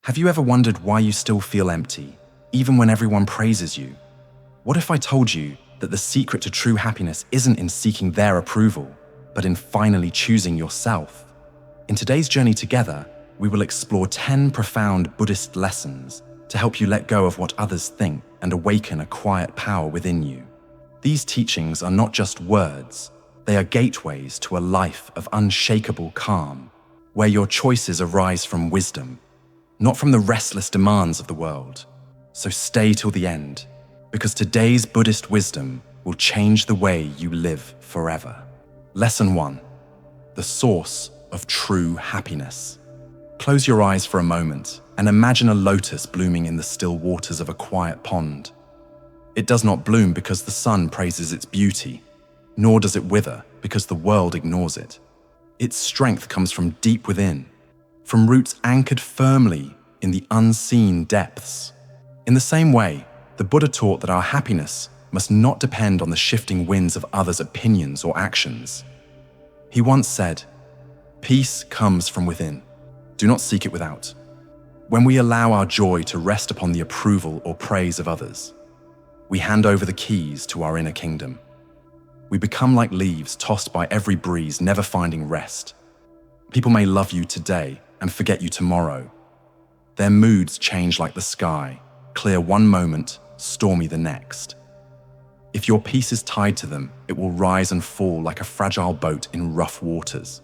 Have you ever wondered why you still feel empty, even when everyone praises you? What if I told you that the secret to true happiness isn't in seeking their approval, but in finally choosing yourself? In today's journey together, we will explore 10 profound Buddhist lessons to help you let go of what others think and awaken a quiet power within you. These teachings are not just words, they are gateways to a life of unshakable calm, where your choices arise from wisdom, not from the restless demands of the world. So stay till the end, because today's Buddhist wisdom will change the way you live forever. Lesson 1. The source of true happiness. Close your eyes for a moment and imagine a lotus blooming in the still waters of a quiet pond. It does not bloom because the sun praises its beauty, nor does it wither because the world ignores it. Its strength comes from deep within, from roots anchored firmly in the unseen depths. In the same way, the Buddha taught that our happiness must not depend on the shifting winds of others' opinions or actions. He once said, "Peace comes from within. Do not seek it without." When we allow our joy to rest upon the approval or praise of others, we hand over the keys to our inner kingdom. We become like leaves tossed by every breeze, never finding rest. People may love you today and forget you tomorrow. Their moods change like the sky, clear one moment, stormy the next. If your peace is tied to them, it will rise and fall like a fragile boat in rough waters.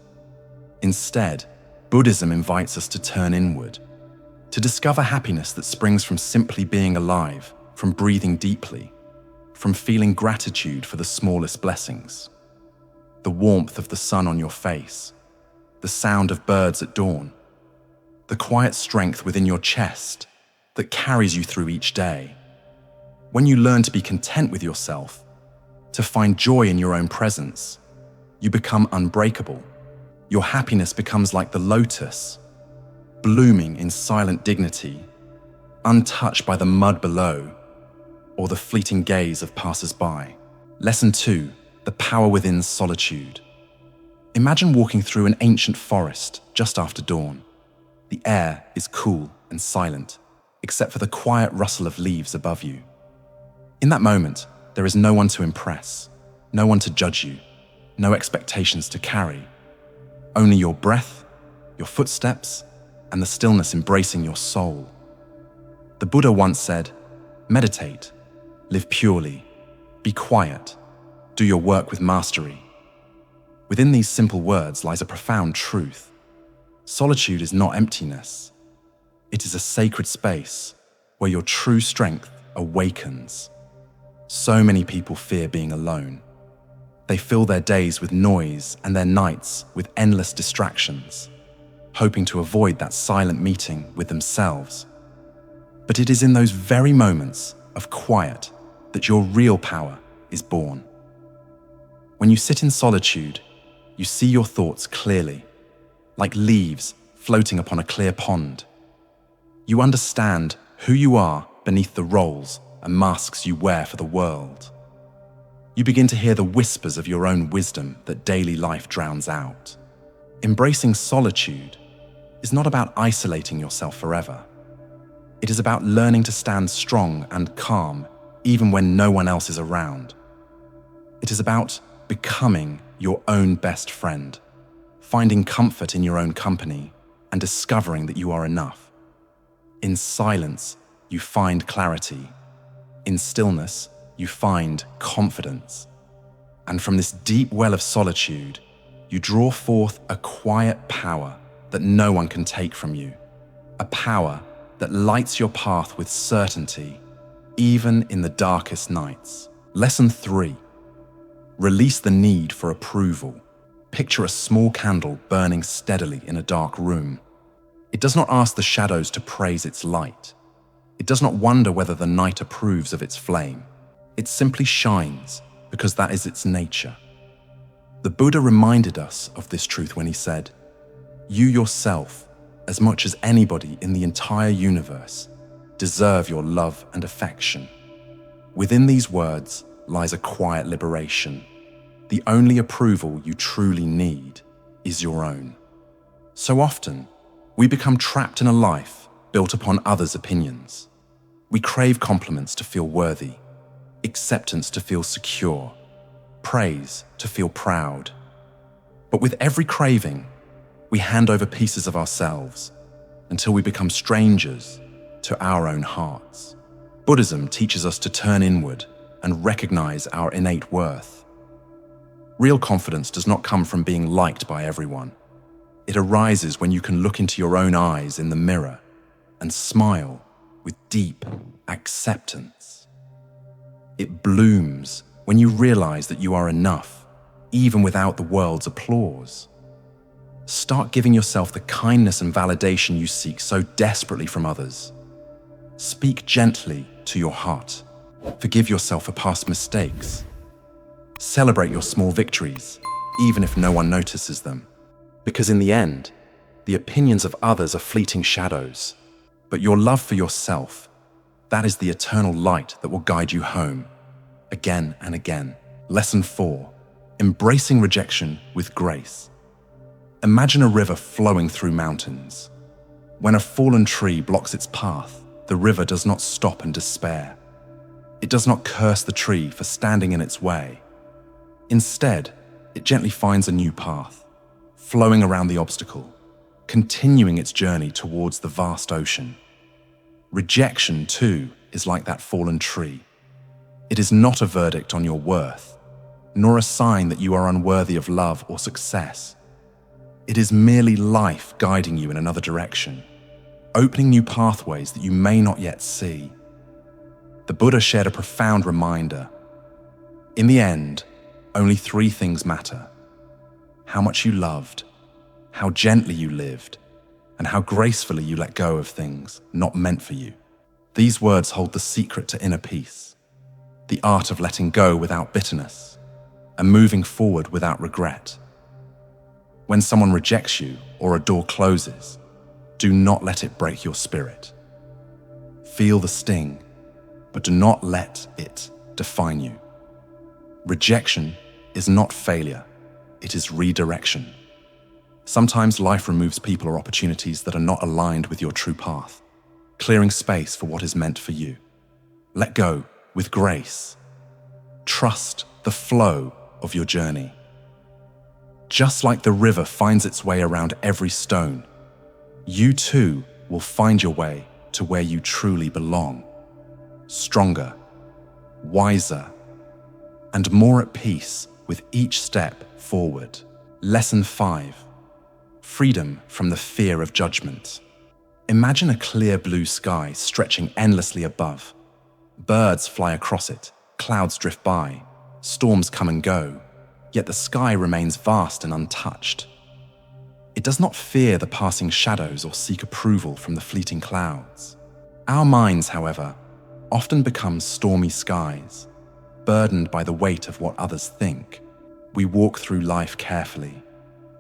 Instead, Buddhism invites us to turn inward, to discover happiness that springs from simply being alive, from breathing deeply, from feeling gratitude for the smallest blessings. The warmth of the sun on your face, the sound of birds at dawn, the quiet strength within your chest that carries you through each day. When you learn to be content with yourself, to find joy in your own presence, you become unbreakable. Your happiness becomes like the lotus, blooming in silent dignity, untouched by the mud below or the fleeting gaze of passers-by. Lesson 2, the power within solitude. Imagine walking through an ancient forest just after dawn. The air is cool and silent, except for the quiet rustle of leaves above you. In that moment, there is no one to impress, no one to judge you, no expectations to carry. Only your breath, your footsteps, and the stillness embracing your soul. The Buddha once said, "Meditate, live purely, be quiet, do your work with mastery." Within these simple words lies a profound truth. Solitude is not emptiness. It is a sacred space where your true strength awakens. So many people fear being alone. They fill their days with noise and their nights with endless distractions, hoping to avoid that silent meeting with themselves. But it is in those very moments of quiet that your real power is born. When you sit in solitude, you see your thoughts clearly, like leaves floating upon a clear pond. You understand who you are beneath the roles and masks you wear for the world. You begin to hear the whispers of your own wisdom that daily life drowns out. Embracing solitude is not about isolating yourself forever. It is about learning to stand strong and calm even when no one else is around. It is about becoming your own best friend, finding comfort in your own company, and discovering that you are enough. In silence, you find clarity. In stillness, you find confidence. And from this deep well of solitude, you draw forth a quiet power that no one can take from you. A power that lights your path with certainty, even in the darkest nights. Lesson 3. Release the need for approval. Picture a small candle burning steadily in a dark room. It does not ask the shadows to praise its light. It does not wonder whether the night approves of its flame. It simply shines because that is its nature. The Buddha reminded us of this truth when he said, "You yourself, as much as anybody in the entire universe, deserve your love and affection." Within these words lies a quiet liberation. The only approval you truly need is your own. So often, we become trapped in a life built upon others' opinions. We crave compliments to feel worthy, acceptance to feel secure, praise to feel proud. But with every craving, we hand over pieces of ourselves until we become strangers to our own hearts. Buddhism teaches us to turn inward and recognize our innate worth. Real confidence does not come from being liked by everyone. It arises when you can look into your own eyes in the mirror and smile with deep acceptance. It blooms when you realize that you are enough, even without the world's applause. Start giving yourself the kindness and validation you seek so desperately from others. Speak gently to your heart. Forgive yourself for past mistakes. Celebrate your small victories, even if no one notices them. Because in the end, the opinions of others are fleeting shadows, but your love for yourself, that is the eternal light that will guide you home, again and again. Lesson 4, embracing rejection with grace. Imagine a river flowing through mountains. When a fallen tree blocks its path, the river does not stop and despair. It does not curse the tree for standing in its way. Instead, it gently finds a new path, flowing around the obstacle, continuing its journey towards the vast ocean. Rejection, too, is like that fallen tree. It is not a verdict on your worth, nor a sign that you are unworthy of love or success. It is merely life guiding you in another direction, opening new pathways that you may not yet see. The Buddha shared a profound reminder. In the end, only 3 things matter: how much you loved, how gently you lived, and how gracefully you let go of things not meant for you. These words hold the secret to inner peace, the art of letting go without bitterness, and moving forward without regret. When someone rejects you or a door closes, do not let it break your spirit. Feel the sting, but do not let it define you. Rejection is not failure, it is redirection. Sometimes life removes people or opportunities that are not aligned with your true path, clearing space for what is meant for you. Let go with grace. Trust the flow of your journey. Just like the river finds its way around every stone, you too will find your way to where you truly belong. Stronger, wiser, and more at peace with each step forward. Lesson 5. Freedom from the fear of judgment. Imagine a clear blue sky stretching endlessly above. Birds fly across it, clouds drift by, storms come and go, yet the sky remains vast and untouched. It does not fear the passing shadows or seek approval from the fleeting clouds. Our minds, however, often become stormy skies, burdened by the weight of what others think. We walk through life carefully,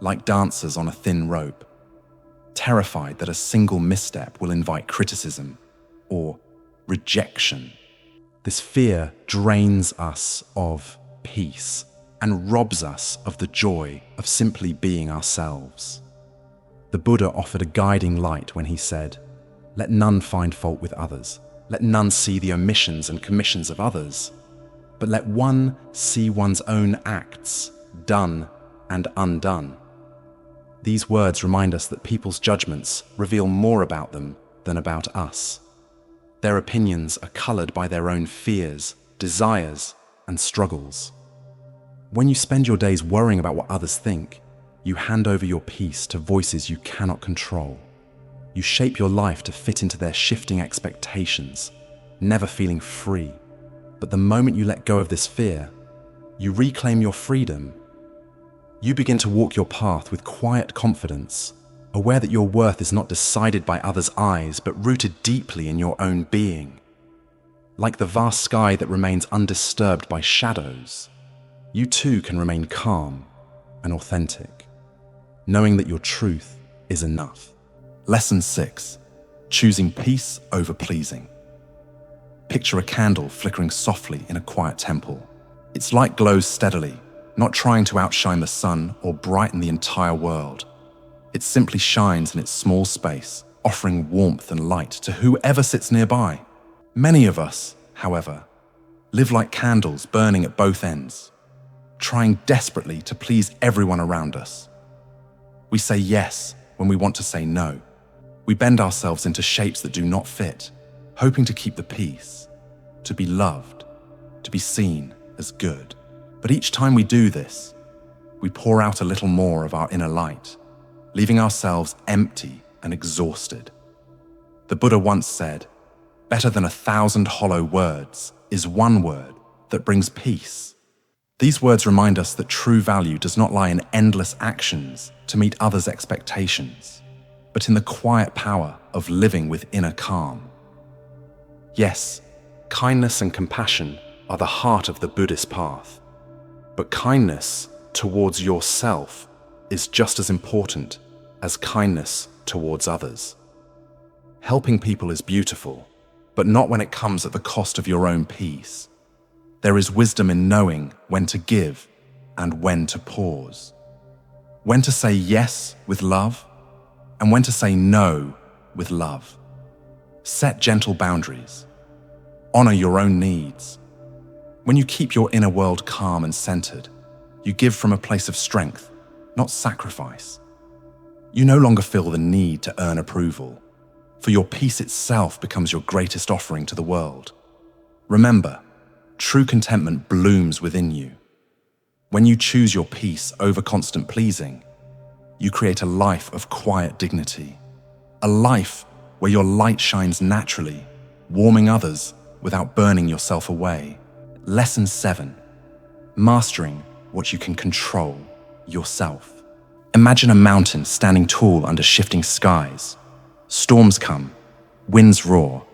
like dancers on a thin rope, terrified that a single misstep will invite criticism or rejection. This fear drains us of peace and robs us of the joy of simply being ourselves. The Buddha offered a guiding light when he said, "Let none find fault with others. Let none see the omissions and commissions of others. But let one see one's own acts, done and undone." These words remind us that people's judgments reveal more about them than about us. Their opinions are colored by their own fears, desires, and struggles. When you spend your days worrying about what others think, you hand over your peace to voices you cannot control. You shape your life to fit into their shifting expectations, never feeling free. But the moment you let go of this fear, you reclaim your freedom. You begin to walk your path with quiet confidence, aware that your worth is not decided by others' eyes, but rooted deeply in your own being. Like the vast sky that remains undisturbed by shadows, you too can remain calm and authentic, knowing that your truth is enough. Lesson 6. Choosing peace over pleasing. Picture a candle flickering softly in a quiet temple. Its light glows steadily, not trying to outshine the sun or brighten the entire world. It simply shines in its small space, offering warmth and light to whoever sits nearby. Many of us, however, live like candles burning at both ends, trying desperately to please everyone around us. We say yes when we want to say no. We bend ourselves into shapes that do not fit, hoping to keep the peace, to be loved, to be seen as good. But each time we do this, we pour out a little more of our inner light, leaving ourselves empty and exhausted. The Buddha once said, "Better than 1,000 hollow words is one word that brings peace." These words remind us that true value does not lie in endless actions to meet others' expectations, but in the quiet power of living with inner calm. Yes, kindness and compassion are the heart of the Buddhist path, but kindness towards yourself is just as important as kindness towards others. Helping people is beautiful, but not when it comes at the cost of your own peace. There is wisdom in knowing when to give and when to pause, when to say yes with love and when to say no with love. Set gentle boundaries. Honor your own needs. When you keep your inner world calm and centered, you give from a place of strength, not sacrifice. You no longer feel the need to earn approval, for your peace itself becomes your greatest offering to the world. Remember, true contentment blooms within you. When you choose your peace over constant pleasing, you create a life of quiet dignity, a life where your light shines naturally, warming others without burning yourself away. Lesson 7. Mastering what you can control yourself. Imagine a mountain standing tall under shifting skies. Storms come, winds roar,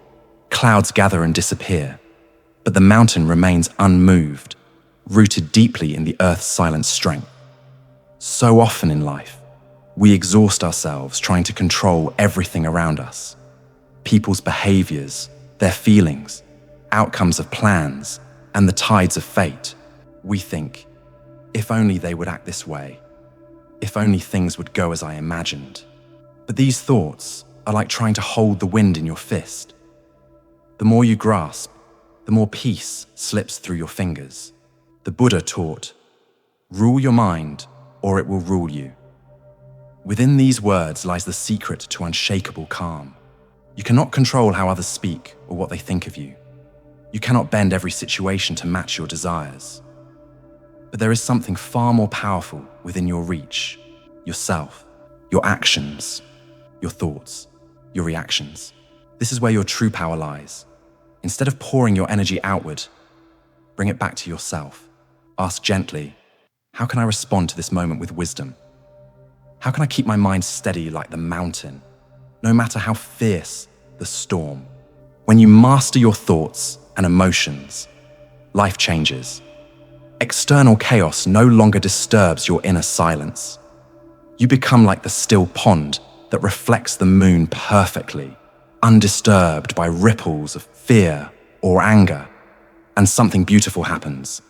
clouds gather and disappear, but the mountain remains unmoved, rooted deeply in the earth's silent strength. So often in life, we exhaust ourselves trying to control everything around us. People's behaviors, their feelings, outcomes of plans, and the tides of fate. We think, if only they would act this way, if only things would go as I imagined. But these thoughts are like trying to hold the wind in your fist. The more you grasp, the more peace slips through your fingers. The Buddha taught, "Rule your mind, or it will rule you." Within these words lies the secret to unshakable calm. You cannot control how others speak or what they think of you. You cannot bend every situation to match your desires. But there is something far more powerful within your reach: yourself, your actions, your thoughts, your reactions. This is where your true power lies. Instead of pouring your energy outward, bring it back to yourself. Ask gently, how can I respond to this moment with wisdom? How can I keep my mind steady like the mountain, no matter how fierce the storm? When you master your thoughts and emotions, life changes. External chaos no longer disturbs your inner silence. You become like the still pond that reflects the moon perfectly, undisturbed by ripples of fear or anger, and something beautiful happens.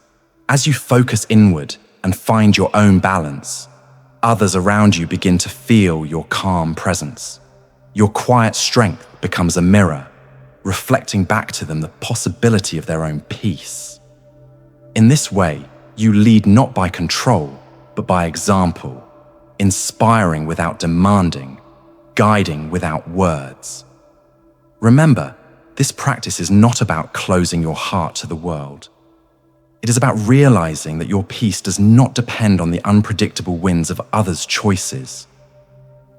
As you focus inward and find your own balance, others around you begin to feel your calm presence. Your quiet strength becomes a mirror, reflecting back to them the possibility of their own peace. In this way, you lead not by control, but by example, inspiring without demanding, guiding without words. Remember, this practice is not about closing your heart to the world. It is about realizing that your peace does not depend on the unpredictable winds of others' choices.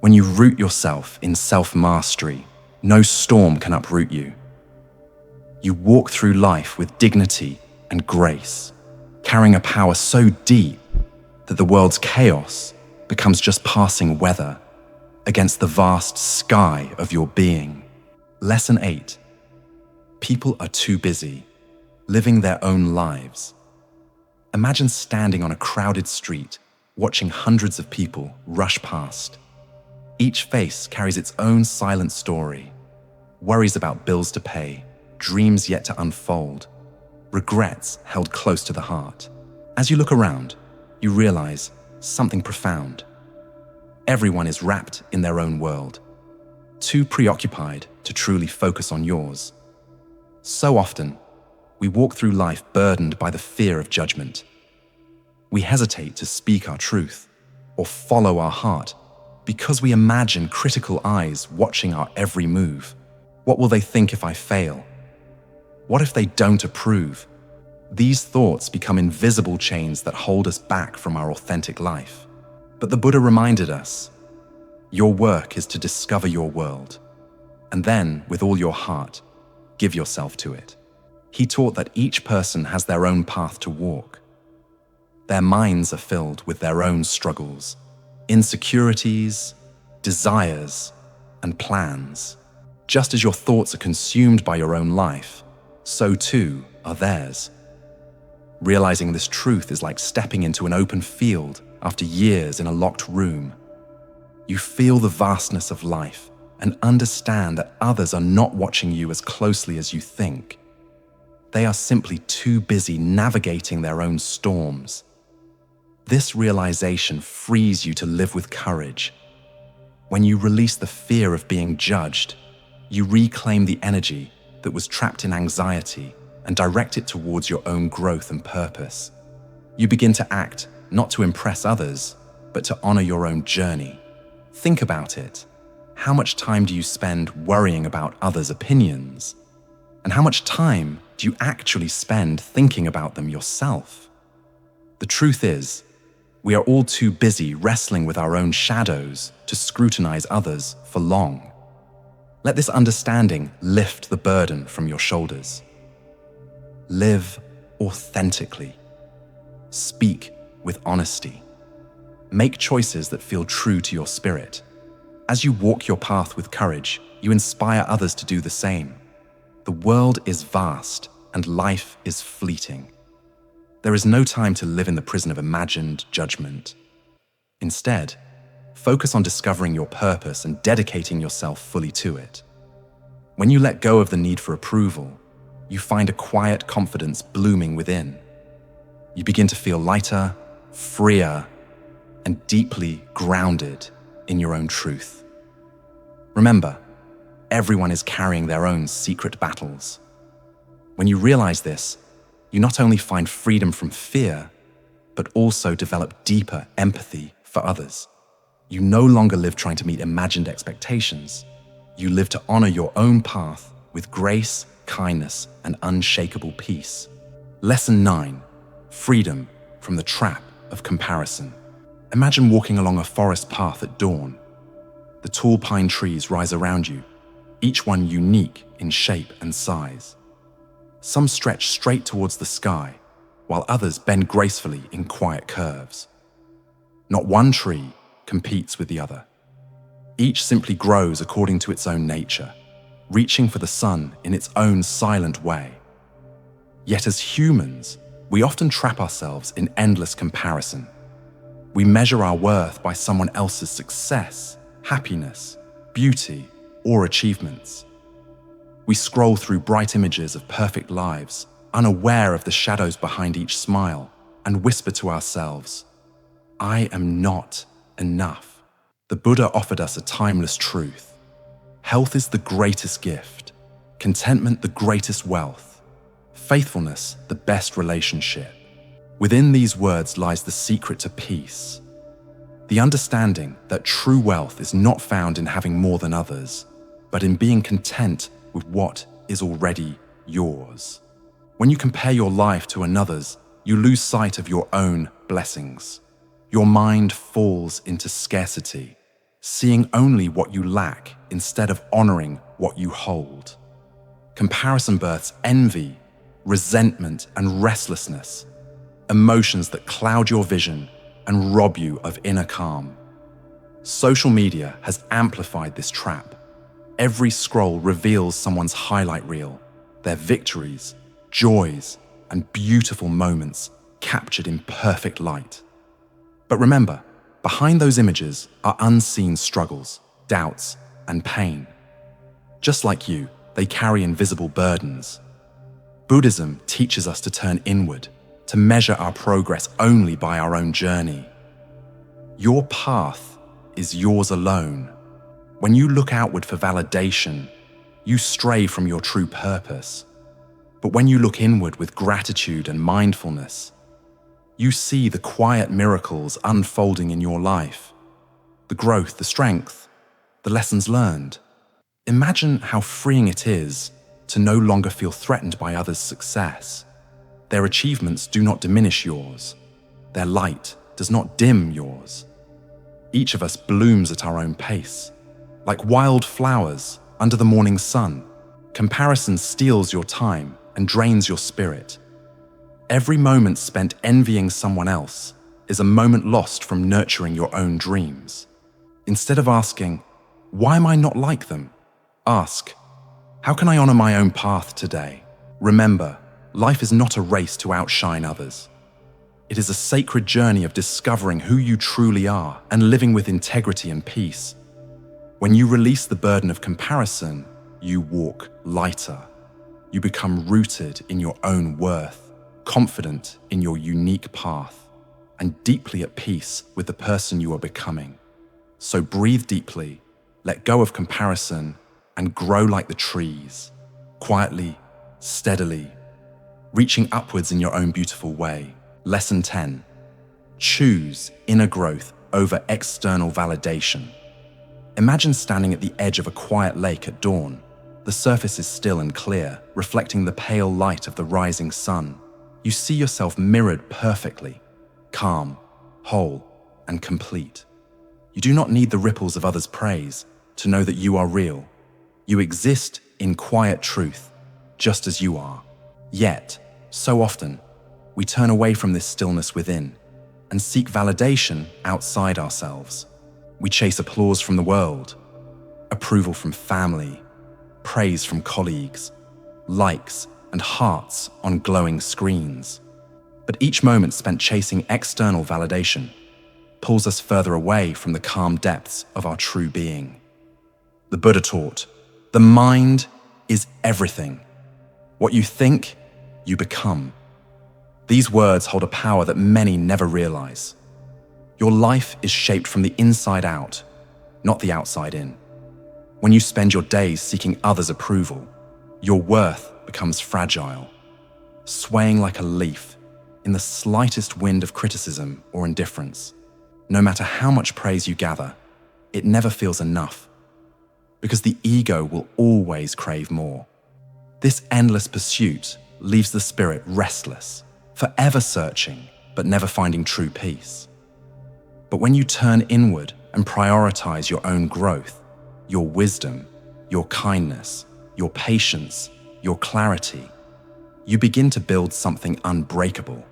When you root yourself in self-mastery, no storm can uproot you. You walk through life with dignity and grace, carrying a power so deep that the world's chaos becomes just passing weather against the vast sky of your being. Lesson 8. People are too busy, living their own lives. Imagine standing on a crowded street, watching hundreds of people rush past. Each face carries its own silent story, worries about bills to pay, dreams yet to unfold, regrets held close to the heart. As you look around, you realize something profound. Everyone is wrapped in their own world. too preoccupied to truly focus on yours. So often, we walk through life burdened by the fear of judgment. We hesitate to speak our truth or follow our heart because we imagine critical eyes watching our every move. What will they think if I fail? What if they don't approve? These thoughts become invisible chains that hold us back from our authentic life. But the Buddha reminded us, your work is to discover your world, and then, with all your heart, give yourself to it. He taught that each person has their own path to walk. Their minds are filled with their own struggles, insecurities, desires, and plans. Just as your thoughts are consumed by your own life, so too are theirs. Realizing this truth is like stepping into an open field after years in a locked room. You feel the vastness of life and understand that others are not watching you as closely as you think. They are simply too busy navigating their own storms. This realization frees you to live with courage. When you release the fear of being judged, you reclaim the energy that was trapped in anxiety and direct it towards your own growth and purpose. You begin to act not to impress others, but to honor your own journey. Think about it. How much time do you spend worrying about others' opinions? And how much time do you actually spend thinking about them yourself? The truth is, we are all too busy wrestling with our own shadows to scrutinize others for long. Let this understanding lift the burden from your shoulders. Live authentically. Speak with honesty. Make choices that feel true to your spirit. As you walk your path with courage, you inspire others to do the same. The world is vast and life is fleeting. There is no time to live in the prison of imagined judgment. Instead, focus on discovering your purpose and dedicating yourself fully to it. When you let go of the need for approval, you find a quiet confidence blooming within. You begin to feel lighter, freer, and deeply grounded in your own truth. Remember, everyone is carrying their own secret battles. When you realize this, you not only find freedom from fear, but also develop deeper empathy for others. You no longer live trying to meet imagined expectations. You live to honor your own path with grace, kindness, and unshakable peace. Lesson 9, freedom from the trap of comparison. Imagine walking along a forest path at dawn. The tall pine trees rise around you, each one unique in shape and size. Some stretch straight towards the sky, while others bend gracefully in quiet curves. Not one tree competes with the other. Each simply grows according to its own nature, reaching for the sun in its own silent way. Yet as humans, we often trap ourselves in endless comparison. We measure our worth by someone else's success, happiness, beauty, or achievements. We scroll through bright images of perfect lives, unaware of the shadows behind each smile, and whisper to ourselves, I am not enough. The Buddha offered us a timeless truth. Health is the greatest gift, contentment the greatest wealth, faithfulness the best relationship. Within these words lies the secret to peace. The understanding that true wealth is not found in having more than others, but in being content with what is already yours. When you compare your life to another's, you lose sight of your own blessings. Your mind falls into scarcity, seeing only what you lack instead of honoring what you hold. Comparison births envy, resentment, and restlessness, emotions that cloud your vision and rob you of inner calm. Social media has amplified this trap. Every scroll reveals someone's highlight reel, their victories, joys, and beautiful moments captured in perfect light. But remember, behind those images are unseen struggles, doubts, and pain. Just like you, they carry invisible burdens. Buddhism teaches us to turn inward, to measure our progress only by our own journey. Your path is yours alone. When you look outward for validation, you stray from your true purpose. But when you look inward with gratitude and mindfulness, you see the quiet miracles unfolding in your life, the growth, the strength, the lessons learned. Imagine how freeing it is to no longer feel threatened by others' success. Their achievements do not diminish yours. Their light does not dim yours. Each of us blooms at our own pace. Like wild flowers under the morning sun, comparison steals your time and drains your spirit. Every moment spent envying someone else is a moment lost from nurturing your own dreams. Instead of asking, "Why am I not like them?" ask, "How can I honor my own path today?" Remember, life is not a race to outshine others. It is a sacred journey of discovering who you truly are and living with integrity and peace. When you release the burden of comparison, you walk lighter. You become rooted in your own worth, confident in your unique path, and deeply at peace with the person you are becoming. So breathe deeply, let go of comparison, and grow like the trees, quietly, steadily, reaching upwards in your own beautiful way. Lesson 10. Choose inner growth over external validation. Imagine standing at the edge of a quiet lake at dawn. The surface is still and clear, reflecting the pale light of the rising sun. You see yourself mirrored perfectly, calm, whole, and complete. You do not need the ripples of others' praise to know that you are real. You exist in quiet truth, just as you are. Yet, so often, we turn away from this stillness within and seek validation outside ourselves. We chase applause from the world, approval from family, praise from colleagues, likes and hearts on glowing screens. But each moment spent chasing external validation pulls us further away from the calm depths of our true being. The Buddha taught, "The mind is everything. What you think, you become." These words hold a power that many never realize. Your life is shaped from the inside out, not the outside in. When you spend your days seeking others' approval, your worth becomes fragile, swaying like a leaf in the slightest wind of criticism or indifference. No matter how much praise you gather, it never feels enough, because the ego will always crave more. This endless pursuit leaves the spirit restless, forever searching, but never finding true peace. But when you turn inward and prioritize your own growth, your wisdom, your kindness, your patience, your clarity, you begin to build something unbreakable.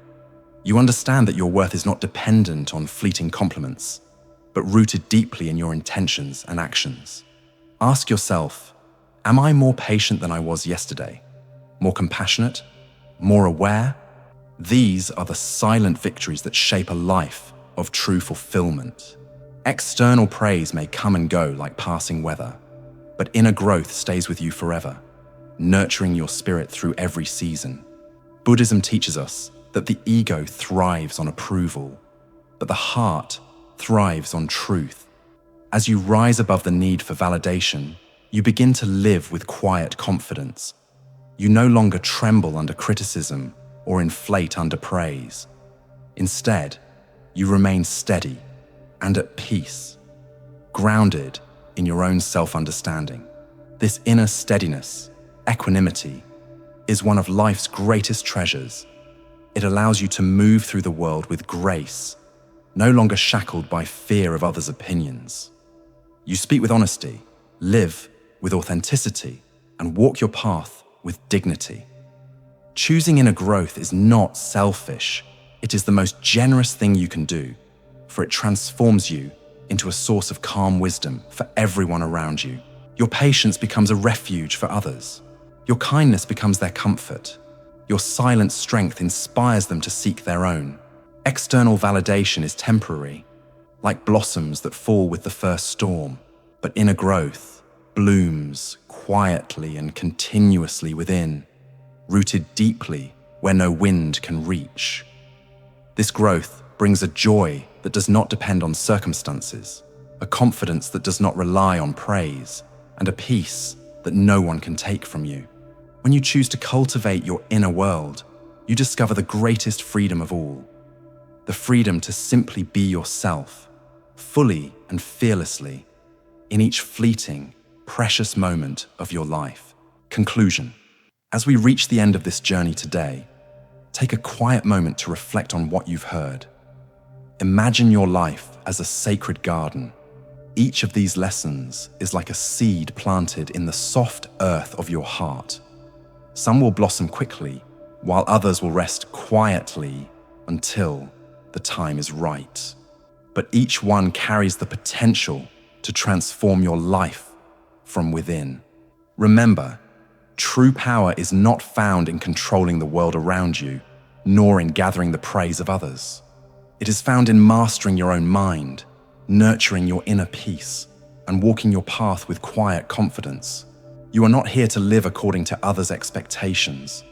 You understand that your worth is not dependent on fleeting compliments, but rooted deeply in your intentions and actions. Ask yourself, am I more patient than I was yesterday? More compassionate? More aware? These are the silent victories that shape a life of true fulfillment. External praise may come and go like passing weather, but inner growth stays with you forever, nurturing your spirit through every season. Buddhism teaches us that the ego thrives on approval, but the heart thrives on truth. As you rise above the need for validation, you begin to live with quiet confidence. You no longer tremble under criticism or inflate under praise. Instead, you remain steady and at peace, grounded in your own self-understanding. This inner steadiness, equanimity, is one of life's greatest treasures. It allows you to move through the world with grace, no longer shackled by fear of others' opinions. You speak with honesty, live with authenticity, and walk your path with dignity. Choosing inner growth is not selfish. It is the most generous thing you can do, for it transforms you into a source of calm wisdom for everyone around you. Your patience becomes a refuge for others. Your kindness becomes their comfort. Your silent strength inspires them to seek their own. External validation is temporary, like blossoms that fall with the first storm, but inner growth blooms quietly and continuously within, rooted deeply where no wind can reach. This growth brings a joy that does not depend on circumstances. a confidence that does not rely on praise, and a peace that no one can take from you. When you choose to cultivate your inner world, you discover the greatest freedom of all, the freedom to simply be yourself, fully and fearlessly, in each fleeting, precious moment of your life. Conclusion. As we reach the end of this journey today, take a quiet moment to reflect on what you've heard. Imagine your life as a sacred garden. Each of these lessons is like a seed planted in the soft earth of your heart. Some will blossom quickly, while others will rest quietly until the time is right. But each one carries the potential to transform your life from within. Remember, true power is not found in controlling the world around you, nor in gathering the praise of others. It is found in mastering your own mind, nurturing your inner peace, and walking your path with quiet confidence. You are not here to live according to others' expectations.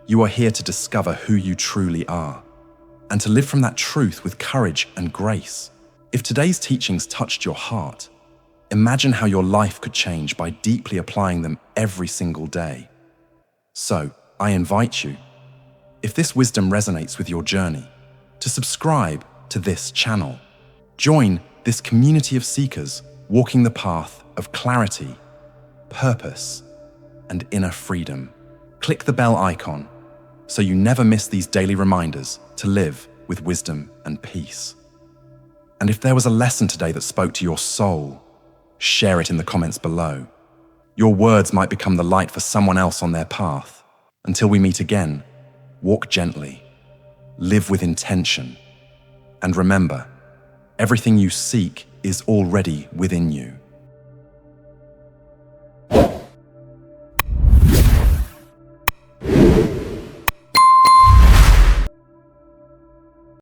You are here to discover who you truly are, and to live from that truth with courage and grace. If today's teachings touched your heart, imagine how your life could change by deeply applying them every single day. So, I invite you, if this wisdom resonates with your journey, to subscribe to this channel. Join this community of seekers walking the path of clarity, purpose, and inner freedom. Click the bell icon so you never miss these daily reminders to live with wisdom and peace. And if there was a lesson today that spoke to your soul, share it in the comments below. Your words might become the light for someone else on their path. Until we meet again, walk gently, live with intention, and remember, everything you seek is already within you.